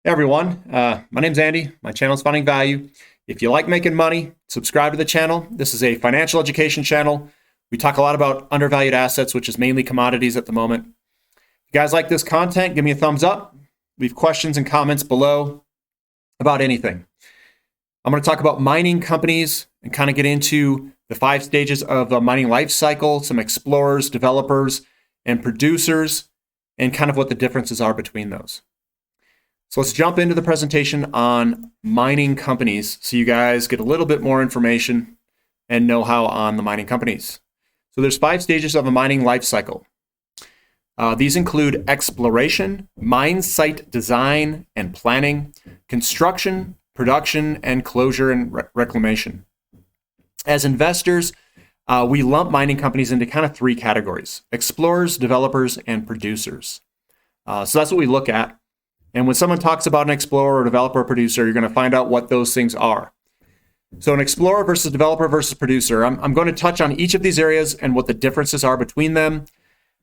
Hey everyone, my name's Andy. My channel is Finding Value. If you like making money, subscribe to the channel. This is a financial education channel. We talk a lot about undervalued assets, which is mainly commodities at the moment. If you guys like this content, give me a thumbs up. Leave questions and comments below about anything. I'm going to talk about mining companies and kind of get into the 5 stages of the mining life cycle, some explorers, developers, and producers, and kind of what the differences are between those. So let's jump into the presentation on mining companies so you guys get a little bit more information and know-how on the mining companies. So there's 5 stages of a mining life cycle. These include exploration, mine site design and planning, construction, production, and closure and reclamation. As investors, we lump mining companies into kind of 3 categories: explorers, developers, and producers. So that's what we look at. And when someone talks about an explorer or developer or producer, you're going to find out what those things are. So an explorer versus developer versus producer, I'm going to touch on each of these areas and what the differences are between them.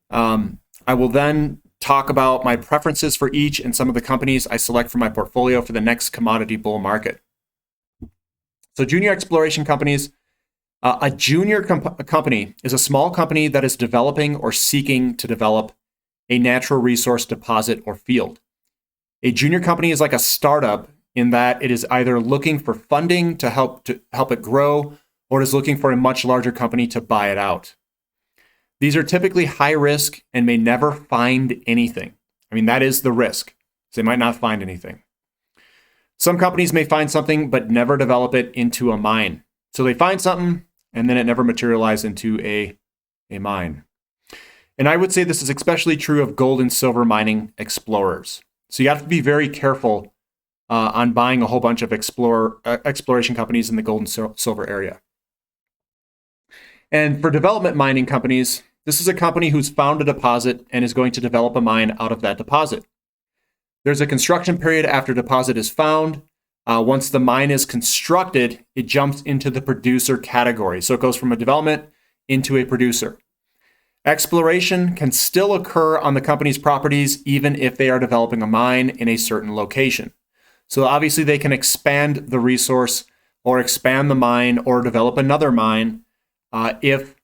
I will then talk about my preferences for each and some of the companies I select for my portfolio for the next commodity bull market. So junior exploration companies. A junior company is a small company that is developing or seeking to develop a natural resource deposit or field. A junior company is like a startup in that it is either looking for funding to help it grow, or it is looking for a much larger company to buy it out. These are typically high risk and may never find anything. I mean, that is the risk. They might not find anything. Some companies may find something but never develop it into a mine. So they find something and then it never materializes into a mine. And I would say this is especially true of gold and silver mining explorers. So you have to be very careful on buying a whole bunch of exploration companies in the gold and silver area. And for development mining companies, this is a company who's found a deposit and is going to develop a mine out of that deposit. There's a construction period after deposit is found. Once the mine is constructed, it jumps into the producer category. So it goes from a development into a producer. Exploration can still occur on the company's properties even if they are developing a mine in a certain location. So obviously they can expand the resource or expand the mine or develop another mine if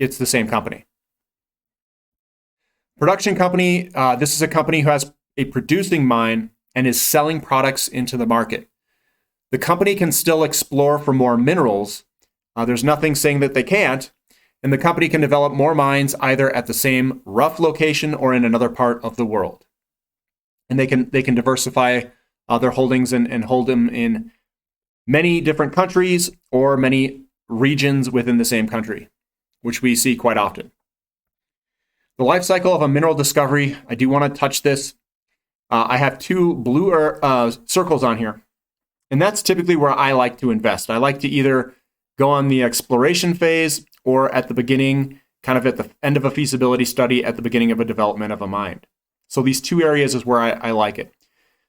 it's the same company. Production company, this is a company who has a producing mine and is selling products into the market. The company can still explore for more minerals. There's nothing saying that they can't. And the company can develop more mines either at the same rough location or in another part of the world. And they can diversify their holdings and hold them in many different countries or many regions within the same country, which we see quite often. The life cycle of a mineral discovery, I do want to touch this. I have 2 blue circles on here, and that's typically where I like to invest. I like to either go on the exploration phase or at the beginning, kind of at the end of a feasibility study, at the beginning of a development of a mine. So these 2 areas is where I like it.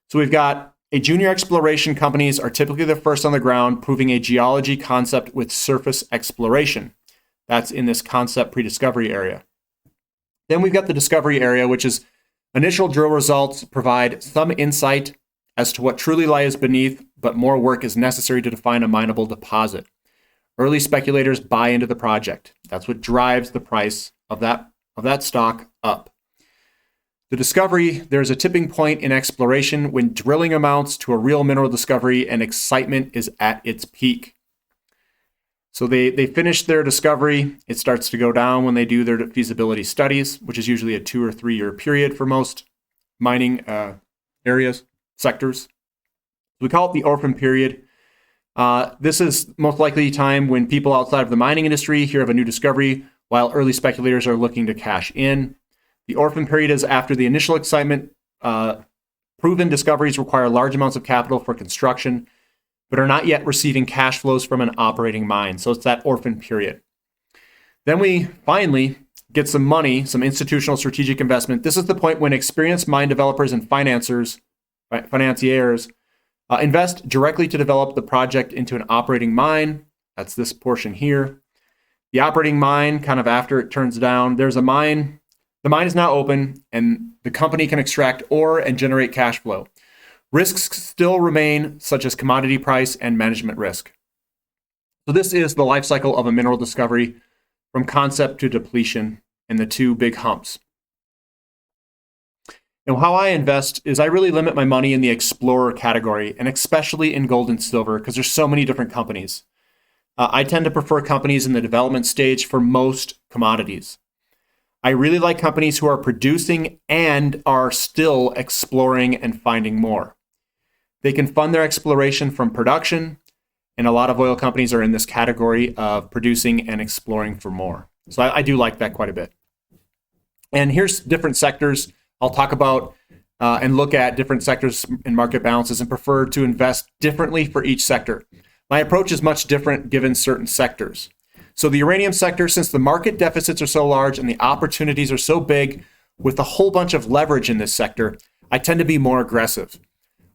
So we've got a junior exploration companies are typically the first on the ground, proving a geology concept with surface exploration. That's in this concept pre-discovery area. Then we've got the discovery area, which is initial drill results provide some insight as to what truly lies beneath, but more work is necessary to define a mineable deposit. Early speculators buy into the project. That's what drives the price of that stock up. The discovery, there's a tipping point in exploration when drilling amounts to a real mineral discovery and excitement is at its peak. So they finish their discovery. It starts to go down when they do their feasibility studies, which is usually a 2 or 3 year period for most mining sectors. We call it the orphan period. This is most likely time when people outside of the mining industry hear of a new discovery, while early speculators are looking to cash in. The orphan period is after the initial excitement. Proven discoveries require large amounts of capital for construction, but are not yet receiving cash flows from an operating mine. So it's that orphan period. Then we finally get some money, some institutional strategic investment. This is the point when experienced mine developers and financiers invest directly to develop the project into an operating mine. That's this portion here. The operating mine, kind of after it turns down, there's a mine. The mine is now open and the company can extract ore and generate cash flow. Risks still remain, such as commodity price and management risk. So this is the life cycle of a mineral discovery from concept to depletion and the two big humps. And how I invest is I really limit my money in the explorer category, and especially in gold and silver, because there's so many different companies. I tend to prefer companies in the development stage for most commodities. I really like companies who are producing and are still exploring and finding more. They can fund their exploration from production, and a lot of oil companies are in this category of producing and exploring for more. So I do like that quite a bit. And here's different sectors. I'll talk about and look at different sectors and market balances and prefer to invest differently for each sector. My approach is much different given certain sectors. So the uranium sector, since the market deficits are so large and the opportunities are so big with a whole bunch of leverage in this sector, I tend to be more aggressive.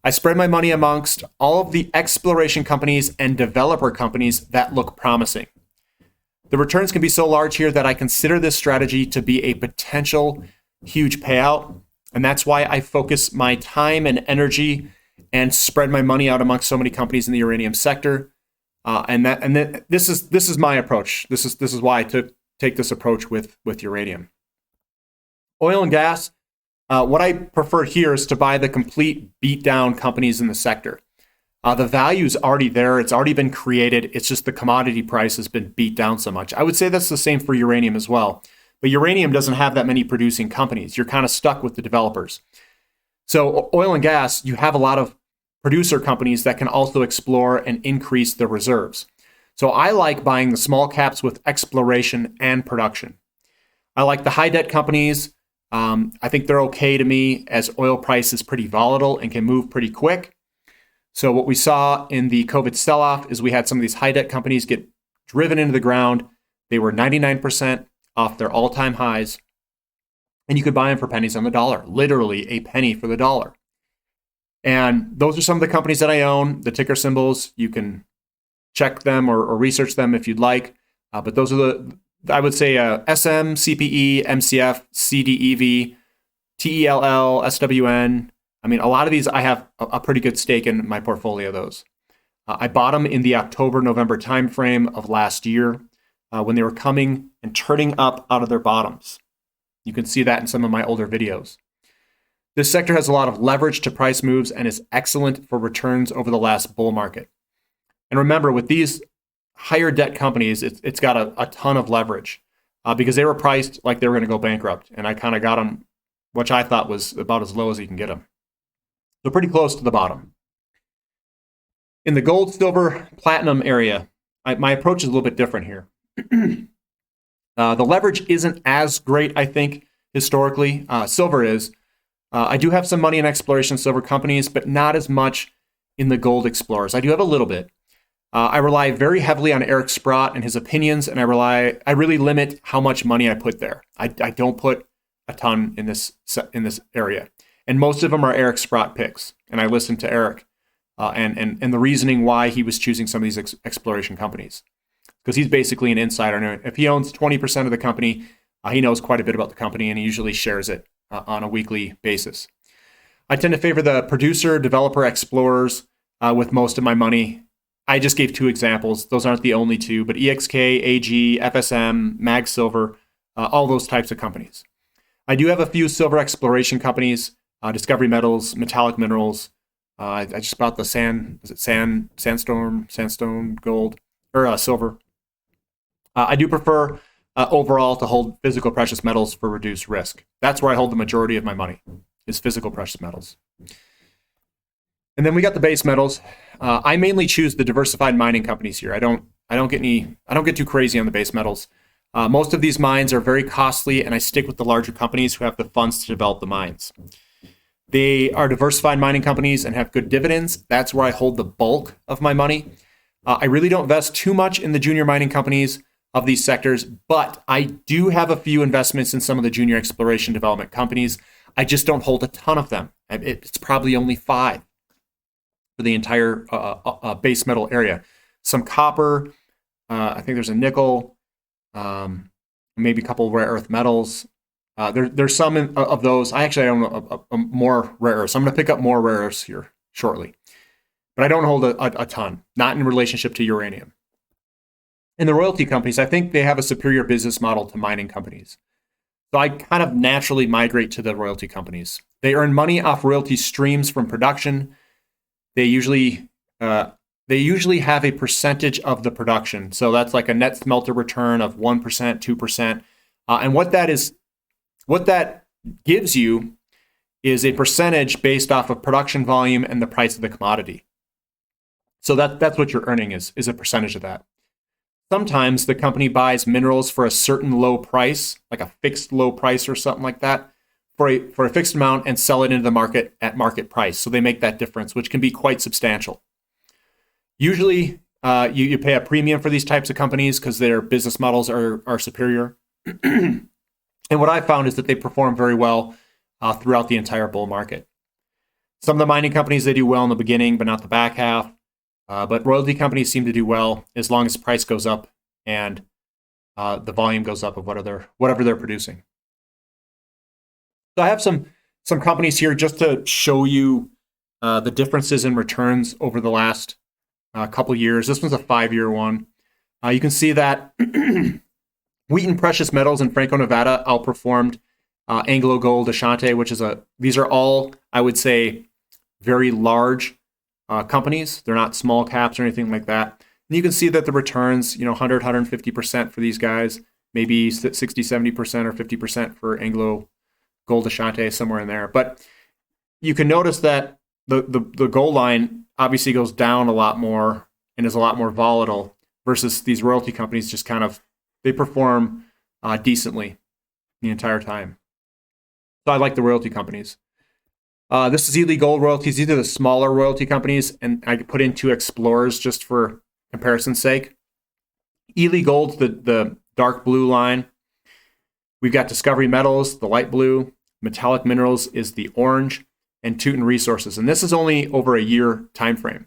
I spread my money amongst all of the exploration companies and developer companies that look promising. The returns can be so large here that I consider this strategy to be a potential huge payout. And that's why I focus my time and energy and spread my money out amongst so many companies in the uranium sector. This is my approach. This is why I take this approach with uranium. Oil and gas. What I prefer here is to buy the complete beat down companies in the sector. The value's already there. It's already been created. It's just the commodity price has been beat down so much. I would say that's the same for uranium as well. But uranium doesn't have that many producing companies. You're kind of stuck with the developers. So oil and gas, you have a lot of producer companies that can also explore and increase their reserves. So I like buying the small caps with exploration and production. I like the high debt companies. I think they're okay to me as oil price is pretty volatile and can move pretty quick. So what we saw in the COVID sell-off is we had some of these high debt companies get driven into the ground. They were 99% off their all-time highs, and you could buy them for pennies on the dollar, literally a penny for the dollar. And those are some of the companies that I own. The ticker symbols, you can check them or research them if you'd like. But those are I would say SM, CPE, MCF, CDEV, TELL, SWN. I mean, a lot of these I have a pretty good stake in my portfolio of those. I bought them in the October-November timeframe of last year when they were coming and turning up out of their bottoms. You can see that in some of my older videos. This sector has a lot of leverage to price moves and is excellent for returns over the last bull market. And remember, with these higher debt companies, it's got a ton of leverage because they were priced like they were going to go bankrupt. And I kind of got them, which I thought was about as low as you can get them. So pretty close to the bottom. In the gold, silver, platinum area, my approach is a little bit different here. The leverage isn't as great, I think, historically. Silver is. I do have some money in exploration silver companies, but not as much in the gold explorers. I do have a little bit. I rely very heavily on Eric Sprott and his opinions, and I really limit how much money I put there. I don't put a ton in this area, and most of them are Eric Sprott picks. And I listen to Eric and the reasoning why he was choosing some of these exploration companies, because he's basically an insider. If he owns 20% of the company, he knows quite a bit about the company, and he usually shares it on a weekly basis. I tend to favor the producer, developer, explorers with most of my money. I just gave two examples. Those aren't the only two, but EXK, AG, FSM, Mag Silver, all those types of companies. I do have a few silver exploration companies, Discovery Metals, Metallic Minerals. I just bought the sandstone gold, or silver. I do prefer overall to hold physical precious metals for reduced risk. That's where I hold the majority of my money, is physical precious metals. And then we got the base metals. I mainly choose the diversified mining companies here. I don't get too crazy on the base metals. Most of these mines are very costly, and I stick with the larger companies who have the funds to develop the mines. They are diversified mining companies and have good dividends. That's where I hold the bulk of my money. I really don't invest too much in the junior mining companies of these sectors, but I do have a few investments in some of the junior exploration development companies. I just don't hold a ton of them. It's probably only 5 for the entire base metal area. Some copper, I think there's a nickel, maybe a couple of rare earth metals. There's some of those. I actually own more rare earths. I'm going to pick up more rare earths here shortly. But I don't hold a ton, not in relationship to uranium. And the royalty companies, I think they have a superior business model to mining companies. So I kind of naturally migrate to the royalty companies. They earn money off royalty streams from production. They usually have a percentage of the production. So that's like a net smelter return of 1%, 2%. And what that gives you is a percentage based off of production volume and the price of the commodity. So that's what you're earning is a percentage of that. Sometimes the company buys minerals for a certain low price, like a fixed low price or something like that, for a fixed amount and sell it into the market at market price. So they make that difference, which can be quite substantial. Usually, you pay a premium for these types of companies because their business models are superior. And what I found is that they perform very well throughout the entire bull market. Some of the mining companies, they do well in the beginning, but not the back half. But royalty companies seem to do well as long as the price goes up and the volume goes up of whatever they're producing. So I have some companies here just to show you the differences in returns over the last couple years. This one's a 5-year one. You can see that Wheaton Precious Metals in Franco-Nevada outperformed Anglo Gold Ashanti, these are all, I would say, very large companies. They're not small caps or anything like that. And you can see that the returns, 100, 150% for these guys, maybe 60, 70% or 50% for Anglo Gold Ashanti, somewhere in there. But you can notice that the gold line obviously goes down a lot more and is a lot more volatile versus these royalty companies they perform decently the entire time. So I like the royalty companies. This is Ely Gold Royalties. These are the smaller royalty companies, and I put in 2 explorers just for comparison's sake. Ely Gold's the dark blue line. We've got Discovery Metals, the light blue. Metallic Minerals is the orange, and Teuton Resources. And this is only over a year time frame.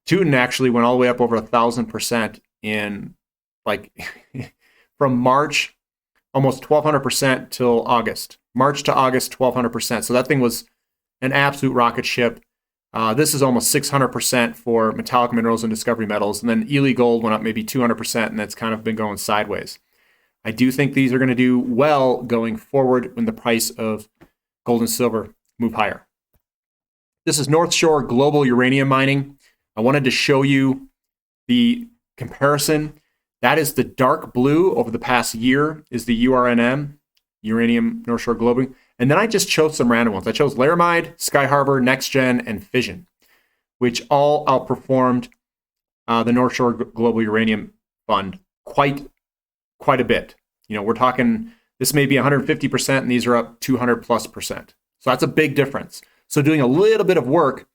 Teuton actually went all the way up over 1,000% in from March, almost 1,200% till August. March to August, 1,200%. So that thing was an absolute rocket ship. This is almost 600% for Metallic Minerals and Discovery Metals. And then Ely Gold went up maybe 200%, and that's kind of been going sideways. I do think these are going to do well going forward when the price of gold and silver move higher. This is North Shore Global Uranium Mining. I wanted to show you the comparison. That is the dark blue over the past year is the URNM, Uranium North Shore Global. And then I just chose some random ones. I chose Laramide, Sky Harbor, NextGen, and Fission, which all outperformed the North Shore Global Uranium Fund quite a bit. We're talking, this may be 150%, and these are up 200+%. So that's a big difference. So doing a little bit of work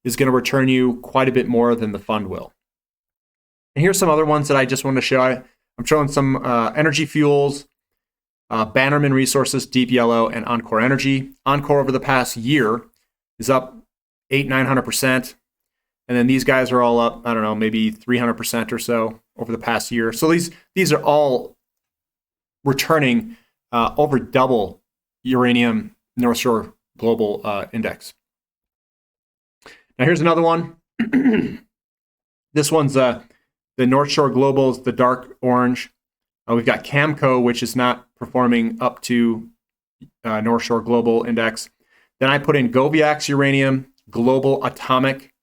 is going to return you quite a bit more than the fund will. And here's some other ones that I just want to show. I'm showing some Energy Fuels, Bannerman Resources, Deep Yellow, and Encore Energy. Encore over the past year is up 800-900%. And then these guys are all up, I don't know, maybe 300% or so over the past year. So these are all returning over double Uranium North Shore Global Index. Now here's another one. This one's the North Shore Global's the dark orange. We've got Camco, which is not performing up to North Shore Global Index. Then I put in Goviax Uranium, Global Atomic,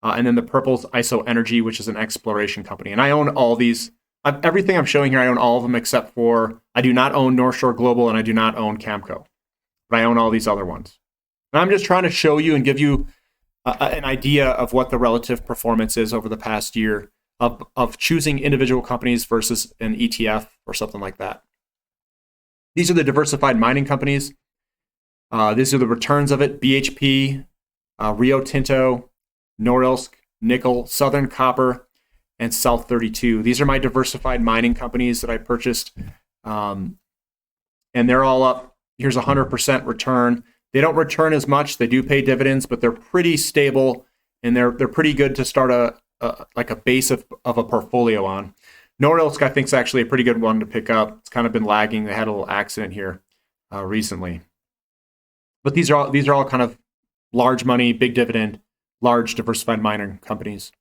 and then the purple's ISO Energy, which is an exploration company. And I own all these. Everything I'm showing here, I own all of them except for I do not own North Shore Global and I do not own Camco. But I own all these other ones. And I'm just trying to show you and give you an idea of what the relative performance is over the past year of choosing individual companies versus an ETF or something like that. These are the diversified mining companies. These are the returns of it. BHP, Rio Tinto, Norilsk, Nickel, Southern Copper, and South 32. These are my diversified mining companies that I purchased. And they're all up. Here's 100% return. They don't return as much. They do pay dividends, but they're pretty stable and they're pretty good to start a base of a portfolio on. Norilsk, I think, is actually a pretty good one to pick up. It's kind of been lagging. They had a little accident here recently. But these are all kind of large money, big dividend, large diversified mining companies.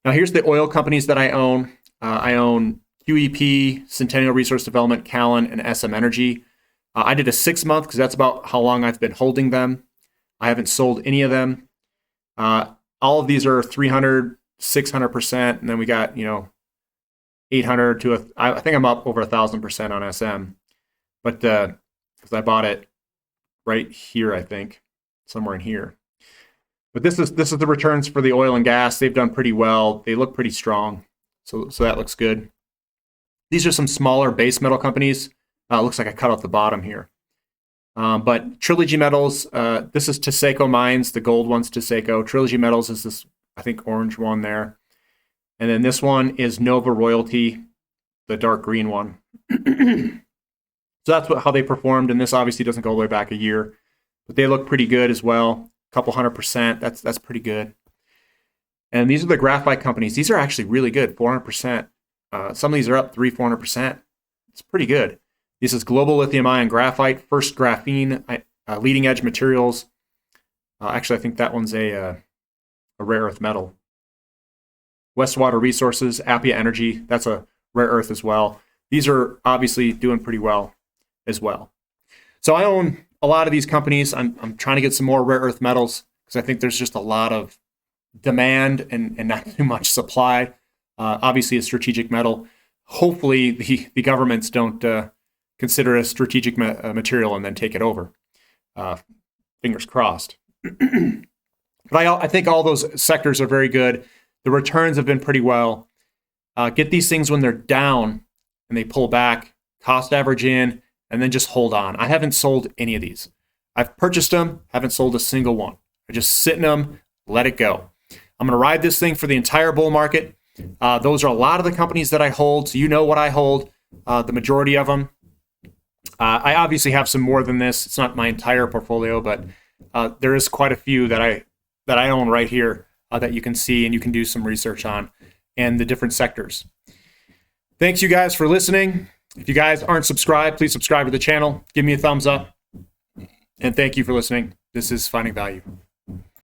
Now here's the oil companies that I own. I own QEP, Centennial Resource Development, Callan, and SM Energy. I did a 6 month because that's about how long I've been holding them. I haven't sold any of them. All of these are 300, 600%, and then we got 800 to I think I'm up over 1,000% on SM, but because I bought it right here, I think somewhere in here. But this is the returns for the oil and gas. They've done pretty well. They look pretty strong, so that looks good. These are some smaller base metal companies. Looks like I cut off the bottom here. But Trilogy Metals, this is Taseko Mines, the gold one's Taseko. Trilogy Metals is this, I think, orange one there. And then this one is Nova Royalty, the dark green one. So that's how they performed. And this obviously doesn't go all the way back a year, but they look pretty good as well. A couple 100%. That's pretty good. And these are the graphite companies. These are actually really good, 400%. Some of these are up 300-400%. It's pretty good. This is Global Lithium Ion Graphite, First Graphene, Leading Edge Materials. Actually, I think that one's a rare earth metal. Westwater Resources, Appia Energy, that's a rare earth as well. These are obviously doing pretty well as well. So I own a lot of these companies. I'm trying to get some more rare earth metals because I think there's just a lot of demand and not too much supply. Obviously, a strategic metal. Hopefully, the governments don't consider a strategic material and then take it over. Fingers crossed. But I think all those sectors are very good. The returns have been pretty well. Get these things when they're down and they pull back, cost average in, and then just hold on. I haven't sold any of these. I've purchased them, haven't sold a single one. I just sit in them, let it go. I'm going to ride this thing for the entire bull market. Those are a lot of the companies that I hold. So you know what I hold, the majority of them. I obviously have some more than this. It's not my entire portfolio, but there is quite a few that I own right here that you can see and you can do some research on and the different sectors. Thanks you guys for listening. If you guys aren't subscribed, please subscribe to the channel. Give me a thumbs up. And thank you for listening. This is Finding Value.